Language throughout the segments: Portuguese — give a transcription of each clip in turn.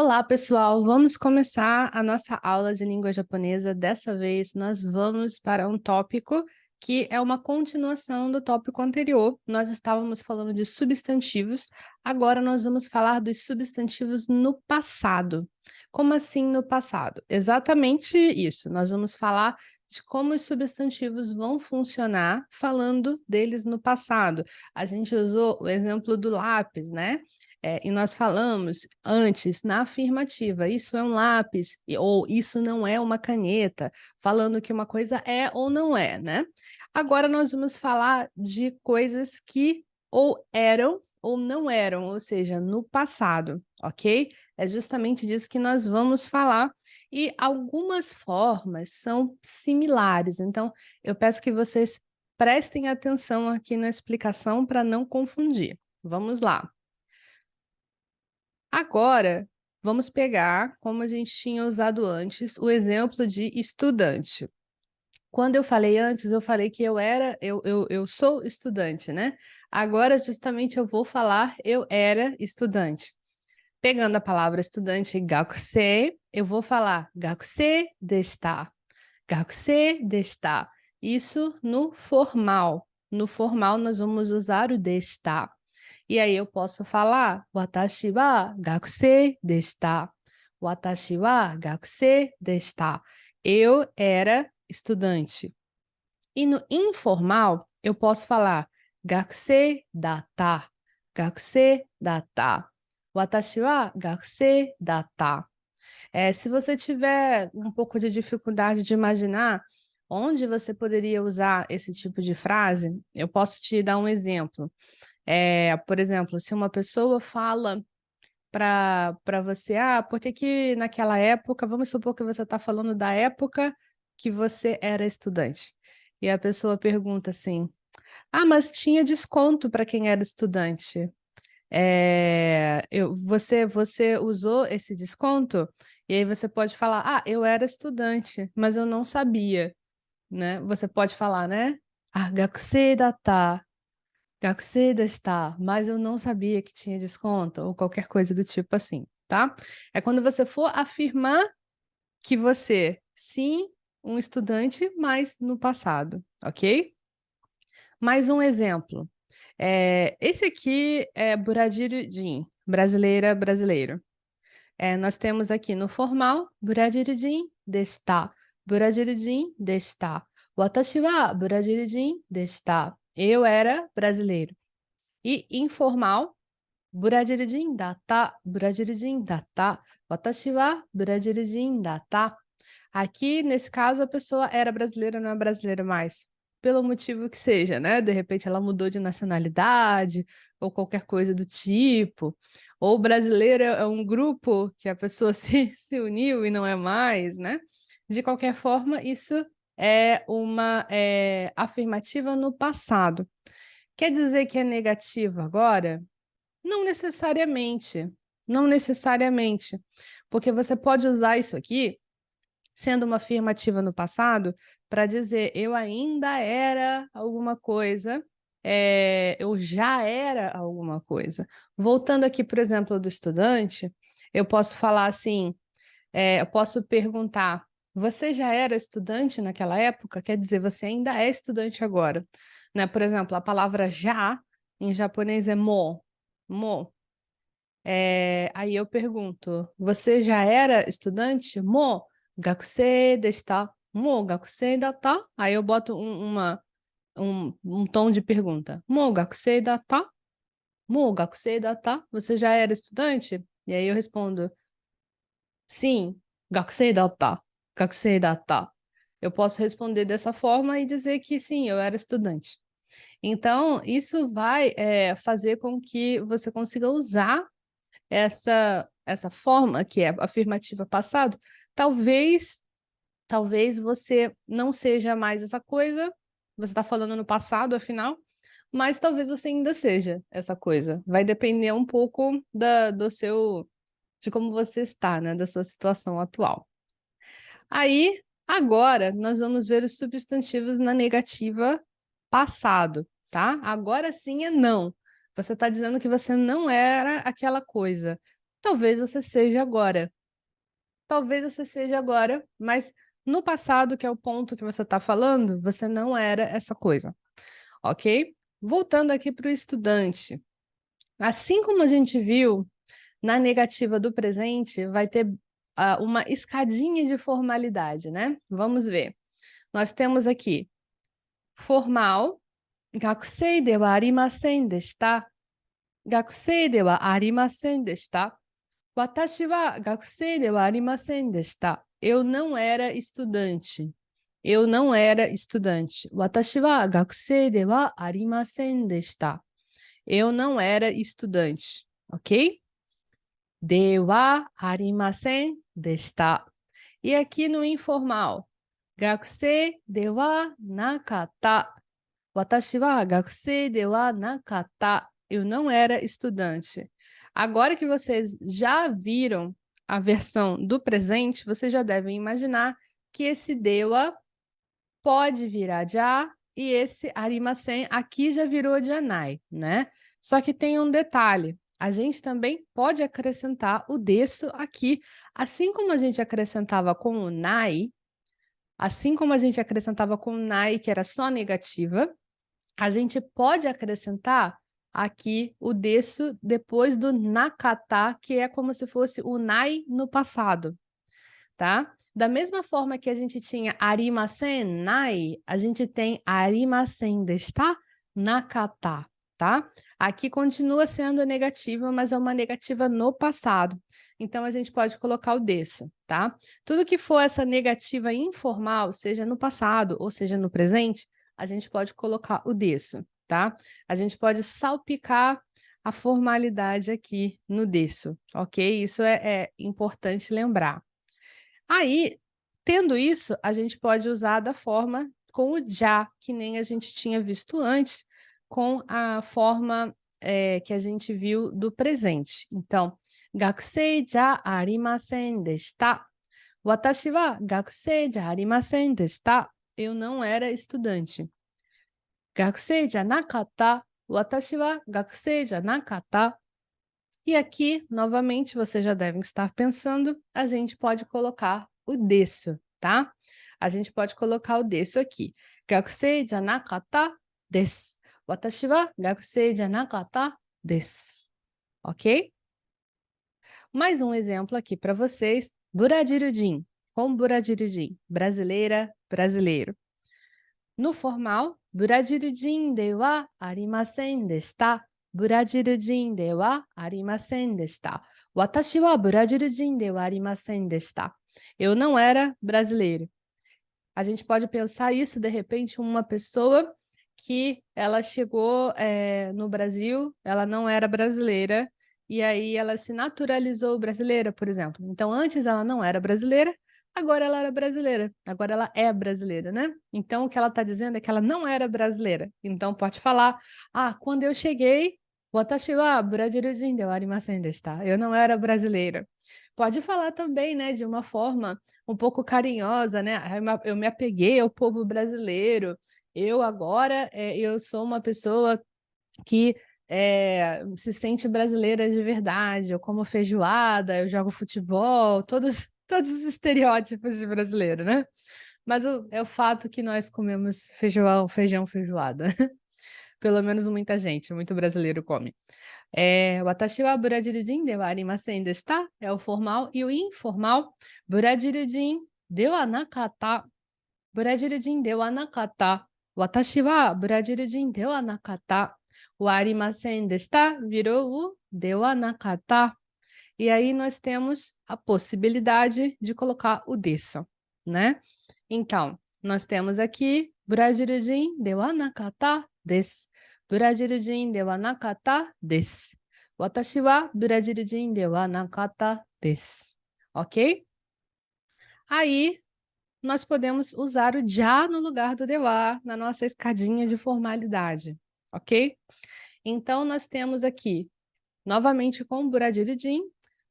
Olá, pessoal! Vamos começar a nossa aula de língua japonesa. Dessa vez, nós vamos para um tópico que é uma continuação do tópico anterior. Nós estávamos falando de substantivos, agora nós vamos falar dos substantivos no passado. Como assim no passado? Exatamente isso. Nós vamos falar de como os substantivos vão funcionar falando deles no passado. A gente usou o exemplo do lápis, né? E nós falamos antes na afirmativa, isso é um lápis, ou isso não é uma caneta, falando que uma coisa é ou não é, né? Agora nós vamos falar de coisas que ou eram ou não eram, ou seja, no passado, ok? É justamente disso que nós vamos falar. E algumas formas são similares, então eu peço que vocês prestem atenção aqui na explicação para não confundir. Vamos lá. Agora, vamos pegar, como a gente tinha usado antes, o exemplo de estudante. Quando eu falei antes, eu falei que eu sou estudante, né? Agora, justamente, eu vou falar eu era estudante. Pegando a palavra estudante, gakusei, eu vou falar gakusei deshita. Gakusei deshita. Isso no formal. No formal, nós vamos usar o deshita. E aí eu posso falar, watashi wa gakusei deshita. Watashi wa gakusei deshita. Eu era estudante. E no informal, eu posso falar, gakusei datta. Gakusei datta. Watashi wa gakusei datta. Se você tiver um pouco de dificuldade de imaginar onde você poderia usar esse tipo de frase, eu posso te dar um exemplo. Por exemplo, se uma pessoa fala para você, por que naquela época, vamos supor que você está falando da época que você era estudante. E a pessoa pergunta assim, mas tinha desconto para quem era estudante. Você usou esse desconto? E aí você pode falar, eu era estudante, mas eu não sabia, né? Você pode falar, né? Gakusei datta. Gakusei deshita, mas eu não sabia que tinha desconto, ou qualquer coisa do tipo assim, tá? É quando você for afirmar que você, sim, um estudante, mas no passado, ok? Mais um exemplo. Esse aqui é Buradiru-jin, brasileira, brasileiro. Nós temos aqui no formal, Buradiru-jin deshita. Buradiru-jin deshita. Watashi wa Buradiru-jin deshita. Eu era brasileiro. E informal, Buradiru-jin datta. Buradiru-jin datta. Watashi wa Buradiru-jin datta. Aqui, nesse caso, a pessoa era brasileira, não é brasileira mais. Pelo motivo que seja, né? De repente ela mudou de nacionalidade, ou qualquer coisa do tipo. Ou brasileira é um grupo que a pessoa se uniu e não é mais, né? De qualquer forma, isso é uma afirmativa no passado. Quer dizer que é negativa agora? Não necessariamente. Não necessariamente. Porque você pode usar isso aqui sendo uma afirmativa no passado para dizer eu ainda era alguma coisa, eu já era alguma coisa. Voltando aqui, por exemplo, do estudante, eu posso falar assim, eu posso perguntar, você já era estudante naquela época? Quer dizer, você ainda é estudante agora, né? Por exemplo, a palavra já em japonês é mo, mo. Aí eu pergunto, você já era estudante? Mo gakusei deshita? Mo gakusei datta? Aí eu boto um tom de pergunta. Mo gakusei datta? Mo gakusei datta? Você já era estudante? E aí eu respondo, sim, gakusei datta. Gakusei datta. Eu posso responder dessa forma e dizer que sim, eu era estudante. Então, isso vai fazer com que você consiga usar essa forma, que é afirmativa passado, talvez você não seja mais essa coisa, você está falando no passado, afinal, mas talvez você ainda seja essa coisa. Vai depender um pouco de como você está, né, da sua situação atual. Aí, agora, nós vamos ver os substantivos na negativa passado, tá? Agora sim é não. Você está dizendo que você não era aquela coisa. Talvez você seja agora. Talvez você seja agora, mas no passado, que é o ponto que você está falando, você não era essa coisa, ok? Voltando aqui para o estudante. Assim como a gente viu, na negativa do presente, vai ter uma escadinha de formalidade, né? Vamos ver. Nós temos aqui formal, gakusei de wa arimasen deshita. Gakusei de wa arimasen deshita. Watashi wa gakusei de wa arimasen deshita. Eu não era estudante. Eu não era estudante. Watashi wa gakusei de wa arimasen deshita. Eu não era estudante, ok? De wa arimasen deshita. E aqui no informal, gakusei de wa nakata. Watashi wa gakusei de wa nakata. Eu não era estudante. Agora que vocês já viram a versão do presente, vocês já devem imaginar que esse dewa pode virar já e esse arimasen aqui já virou janai, né? Só que tem um detalhe. A gente também pode acrescentar o desu aqui, assim como a gente acrescentava com o nai, assim como a gente acrescentava com o nai, que era só negativa, a gente pode acrescentar aqui o desu depois do nakata, que é como se fosse o nai no passado, tá? Da mesma forma que a gente tinha arimasen nai, a gente tem arimasen deshita nakata, tá? Aqui continua sendo negativa, mas é uma negativa no passado. Então, a gente pode colocar o desu, tá? Tudo que for essa negativa informal, seja no passado ou seja no presente, a gente pode colocar o desu, tá? A gente pode salpicar a formalidade aqui no desu, ok? Isso é importante lembrar. Aí, tendo isso, a gente pode usar da forma com o já, que nem a gente tinha visto antes, com a forma que a gente viu do presente. Então, gakusei ja arimasen deshita. Watashi wa gakusei ja arimasen deshita. Eu não era estudante. Gakusei ja nakata. Watashi wa gakusei ja nakata. E aqui, novamente, vocês já devem estar pensando, a gente pode colocar o desu, tá? A gente pode colocar o desu aqui. Gakusei janakata desu. Watashi wa gakusei janakata desu. Ok? Mais um exemplo aqui para vocês. Buradirudin. Com buradirudin. Brasileira, brasileiro. No formal, Buradirudin de wa arimasen deshita. Buradirudin de wa arimasen deshita. Watashi wa Buradirudin de wa arimasen deshita. Eu não era brasileiro. A gente pode pensar isso, de repente, uma pessoa que ela chegou no Brasil, ela não era brasileira, e aí ela se naturalizou brasileira, por exemplo. Então, antes ela não era brasileira, agora ela era brasileira. Agora ela é brasileira, né? Então, o que ela está dizendo é que ela não era brasileira. Então, pode falar, quando eu cheguei, watashi wa Buradirudin de wa arimasen deshita. Eu não era brasileira. Pode falar também, né, de uma forma um pouco carinhosa, né? Eu me apeguei ao povo brasileiro. Eu agora, eu sou uma pessoa que se sente brasileira de verdade. Eu como feijoada, eu jogo futebol, todos, todos os estereótipos de brasileiro, né? Mas é o fato que nós comemos feijão, feijoada. Pelo menos muita gente, muito brasileiro come. Watashi wa Buradirudin de wa arimasen deshita é o formal e o informal. Buradirudin de wa nakata. Buradirudin de wa nakata. Watashi wa Buradirudin de wa nakata. O arimasen deshita virou o de wa nakata. E aí nós temos a possibilidade de colocar o desu, né? Então, nós temos aqui Buradirudin de wa nakata desu. Buradirudin de wa nakata desu. Watashi wa Buradirudin de wa nakata desu. Ok? Aí, nós podemos usar o já no lugar do de wa na nossa escadinha de formalidade. Ok? Então, nós temos aqui, novamente com Buradirudin.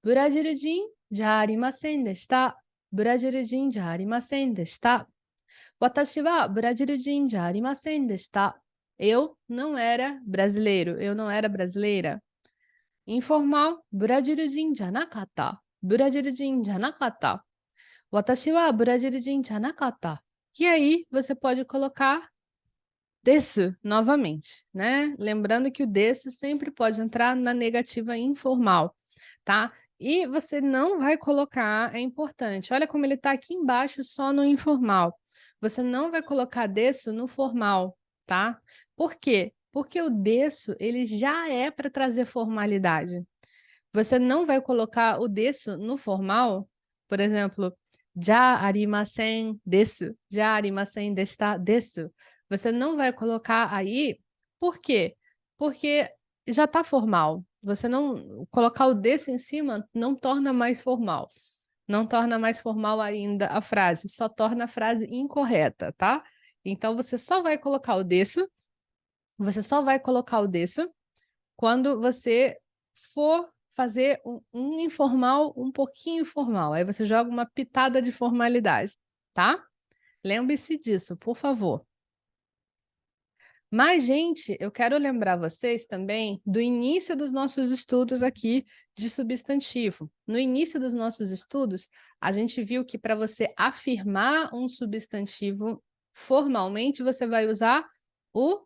Buradirudin ja arimasen deshita. Buradirudin ja arimasen deshita. Watashi wa Buradirudin ja arimasen deshita. Eu não era brasileiro, eu não era brasileira. Informal, ブラジル人じゃなかった。ブラジル人じゃなかった。 Watashi wa ブラジル人じゃなかった. E aí, você pode colocar desu novamente, né? Lembrando que o desu sempre pode entrar na negativa informal, tá? E você não vai colocar, é importante, olha como ele está aqui embaixo só no informal. Você não vai colocar desu no formal, tá? Por quê? Porque o desu, ele já é para trazer formalidade. Você não vai colocar o desu no formal, por exemplo, já arimasen desu, já arimasen desta desu. Você não vai colocar aí, por quê? Porque já está formal. Você não colocar o desu em cima não torna mais formal. Não torna mais formal ainda a frase, só torna a frase incorreta, tá? Então você só vai colocar o desu, quando você for fazer um informal, um pouquinho formal. Aí você joga uma pitada de formalidade, tá? Lembre-se disso, por favor. Mas, gente, eu quero lembrar vocês também do início dos nossos estudos aqui de substantivo. No início dos nossos estudos, a gente viu que para você afirmar um substantivo formalmente, você vai usar o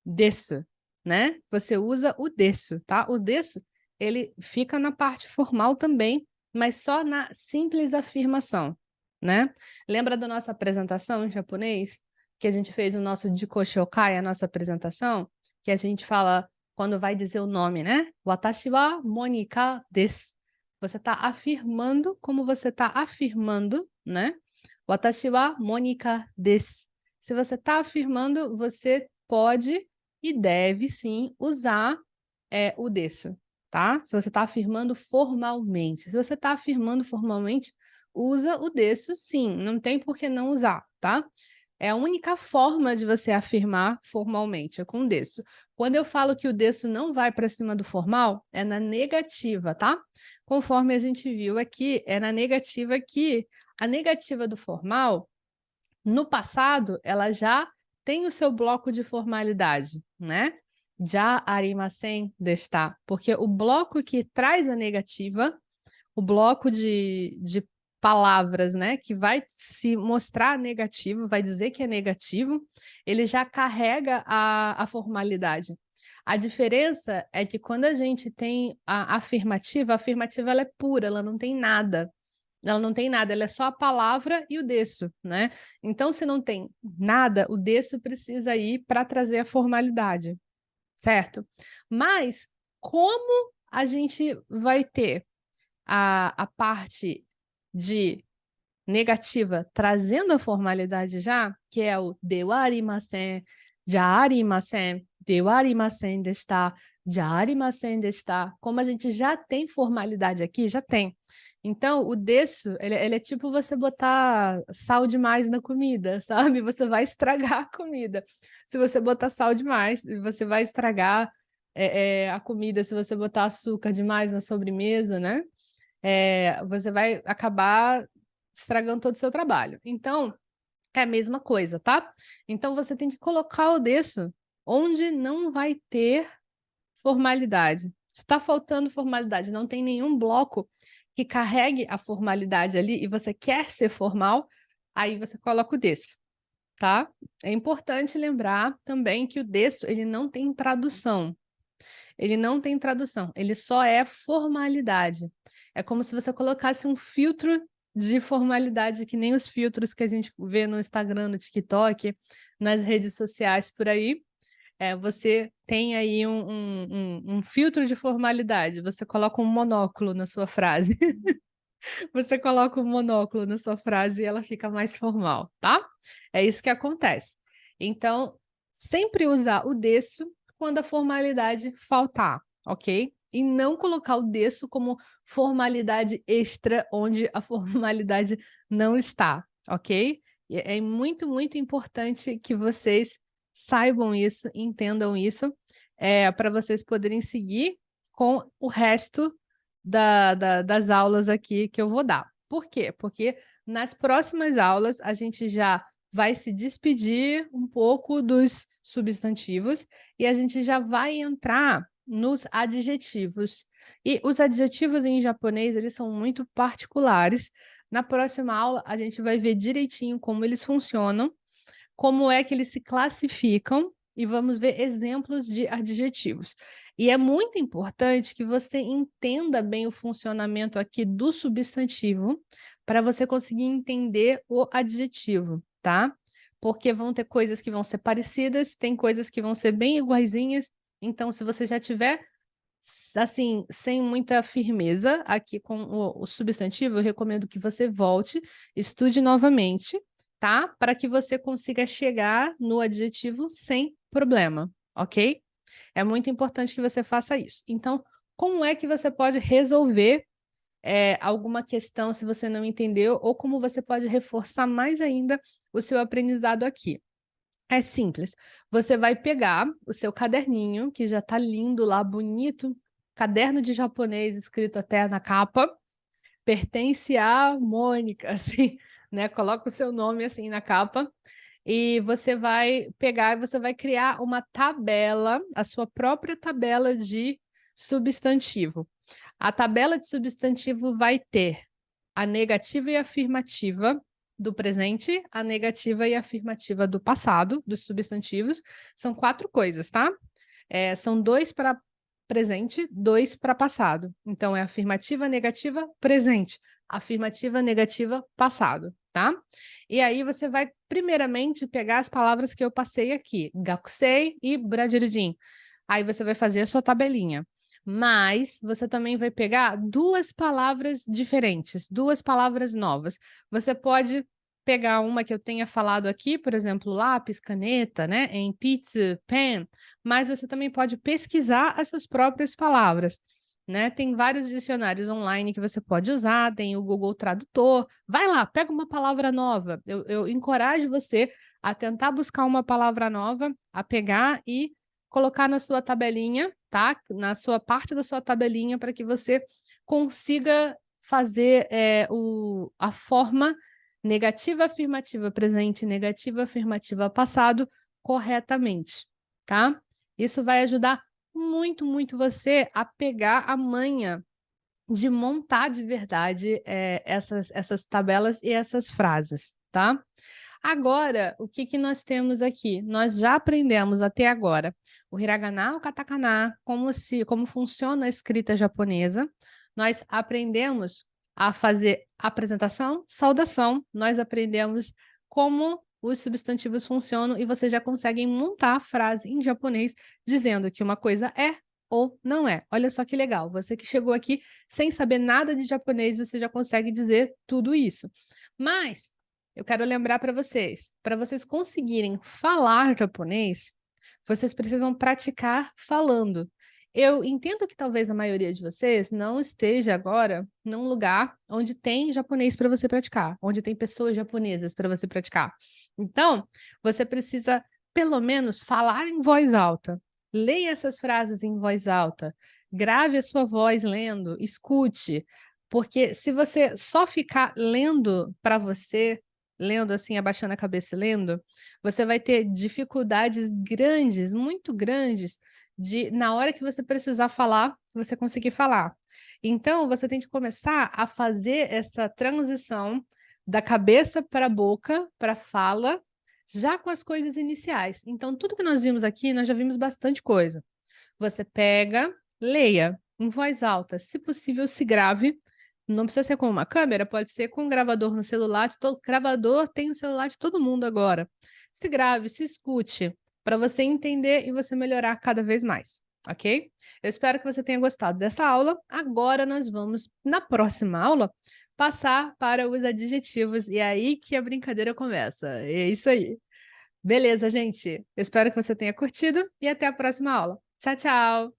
desu, né? Você usa o desu, tá? O desu, ele fica na parte formal também, mas só na simples afirmação, né? Lembra da nossa apresentação em japonês? Que a gente fez o nosso Jikoshokai, a nossa apresentação? Que a gente fala quando vai dizer o nome, né? Watashi wa Monika desu. Você está afirmando como você está afirmando, né? Watashi wa Monika desu. Se você está afirmando, você pode e deve sim usar o desu, tá? Se você está afirmando formalmente. Se você está afirmando formalmente, usa o desu sim, não tem por que não usar, tá? É a única forma de você afirmar formalmente, é com o desu. Quando eu falo que o desu não vai para cima do formal, é na negativa, tá? Conforme a gente viu aqui, é na negativa que a negativa do formal, no passado, ela já tem o seu bloco de formalidade, né? Já arimasen desta, porque o bloco que traz a negativa, o bloco de palavras, né, que vai se mostrar negativo, vai dizer que é negativo, ele já carrega a formalidade. A diferença é que quando a gente tem a afirmativa ela é pura, ela não tem nada. Ela não tem nada, ela é só a palavra e o desu, né? Então, se não tem nada, o desu precisa ir para trazer a formalidade, certo? Mas como a gente vai ter a parte de negativa trazendo a formalidade já, que é o dewa arimasen, já arimasen, dewa arimasen desta, já arimasen desta. Como a gente já tem formalidade aqui, já tem. Então, o desu, ele é tipo você botar sal demais na comida, sabe? Você vai estragar a comida. Se você botar sal demais, você vai estragar a comida. Se você botar açúcar demais na sobremesa, né? Você vai acabar estragando todo o seu trabalho. Então, é a mesma coisa, tá? Então, você tem que colocar o desu onde não vai ter formalidade. Se está faltando formalidade, não tem nenhum bloco que carregue a formalidade ali e você quer ser formal, aí você coloca o desu, tá? É importante lembrar também que o desu, ele não tem tradução. Ele não tem tradução, ele só é formalidade. É como se você colocasse um filtro de formalidade, que nem os filtros que a gente vê no Instagram, no TikTok, nas redes sociais por aí. Você tem aí um filtro de formalidade. Você coloca um monóculo na sua frase. Você coloca um monóculo na sua frase e ela fica mais formal, tá? É isso que acontece. Então, sempre usar o desu quando a formalidade faltar, ok? E não colocar o desu como formalidade extra onde a formalidade não está, ok? E é muito, muito importante que vocês saibam isso, entendam isso, para vocês poderem seguir com o resto das aulas aqui que eu vou dar. Por quê? Porque nas próximas aulas a gente já vai se despedir um pouco dos substantivos e a gente já vai entrar nos adjetivos. E os adjetivos em japonês, eles são muito particulares. Na próxima aula, a gente vai ver direitinho como eles funcionam, como é que eles se classificam e vamos ver exemplos de adjetivos. E é muito importante que você entenda bem o funcionamento aqui do substantivo para você conseguir entender o adjetivo, tá? Porque vão ter coisas que vão ser parecidas, tem coisas que vão ser bem iguaizinhas. Então, se você já tiver assim, sem muita firmeza aqui com o substantivo, eu recomendo que você volte, estude novamente, tá? Para que você consiga chegar no adjetivo sem problema, ok? É muito importante que você faça isso. Então, como é que você pode resolver alguma questão se você não entendeu, ou como você pode reforçar mais ainda o seu aprendizado aqui? É simples. Você vai pegar o seu caderninho, que já está lindo lá, bonito, caderno de japonês escrito até na capa, pertence a Mônica, assim, né? Coloca o seu nome assim na capa. E você vai pegar e você vai criar uma tabela, a sua própria tabela de substantivo. A tabela de substantivo vai ter a negativa e a afirmativa do presente, a negativa e a afirmativa do passado, dos substantivos. São 4 coisas, tá? São 2 para presente, 2 para passado. Então, é afirmativa, negativa, presente. Afirmativa, negativa, passado, tá? E aí você vai, primeiramente, pegar as palavras que eu passei aqui, gakusei e brajirijin. Aí você vai fazer a sua tabelinha. Mas você também vai pegar 2 palavras diferentes, 2 palavras novas. Você pode pegar uma que eu tenha falado aqui, por exemplo, lápis, caneta, né? Em pizza, pen, mas você também pode pesquisar as suas próprias palavras, né? Tem vários dicionários online que você pode usar, tem o Google Tradutor. Vai lá, pega uma palavra nova. Eu encorajo você a tentar buscar uma palavra nova, a pegar e colocar na sua tabelinha, tá? Na sua parte da sua tabelinha, para que você consiga fazer a forma negativa, afirmativa, presente, negativa, afirmativa, passado corretamente, tá? Isso vai ajudar muito, muito você a pegar a manha de montar de verdade essas tabelas e essas frases, tá? Agora, o que que nós temos aqui? Nós já aprendemos até agora o hiragana, o katakana, como funciona a escrita japonesa. Nós aprendemos a fazer apresentação, saudação. Nós aprendemos como os substantivos funcionam e você já consegue montar a frase em japonês dizendo que uma coisa é ou não é. Olha só que legal. Você que chegou aqui sem saber nada de japonês, você já consegue dizer tudo isso. Mas eu quero lembrar para vocês conseguirem falar japonês, vocês precisam praticar falando. Eu entendo que talvez a maioria de vocês não esteja agora num lugar onde tem japonês para você praticar, onde tem pessoas japonesas para você praticar. Então, você precisa, pelo menos, falar em voz alta. Leia essas frases em voz alta. Grave a sua voz lendo, escute. Porque se você só ficar lendo para você, lendo assim, abaixando a cabeça e lendo, você vai ter dificuldades grandes, muito grandes, de na hora que você precisar falar, você conseguir falar. Então, você tem que começar a fazer essa transição da cabeça para a boca, para a fala, já com as coisas iniciais. Então, tudo que nós vimos aqui, nós já vimos bastante coisa. Você pega, leia em voz alta, se possível, se grave. Não precisa ser com uma câmera, pode ser com um gravador no celular. Gravador tem o celular de todo mundo agora. Se grave, se escute, para você entender e você melhorar cada vez mais, ok? Eu espero que você tenha gostado dessa aula. Agora nós vamos, na próxima aula, passar para os adjetivos. E é aí que a brincadeira começa. É isso aí. Beleza, gente? Eu espero que você tenha curtido e até a próxima aula. Tchau, tchau!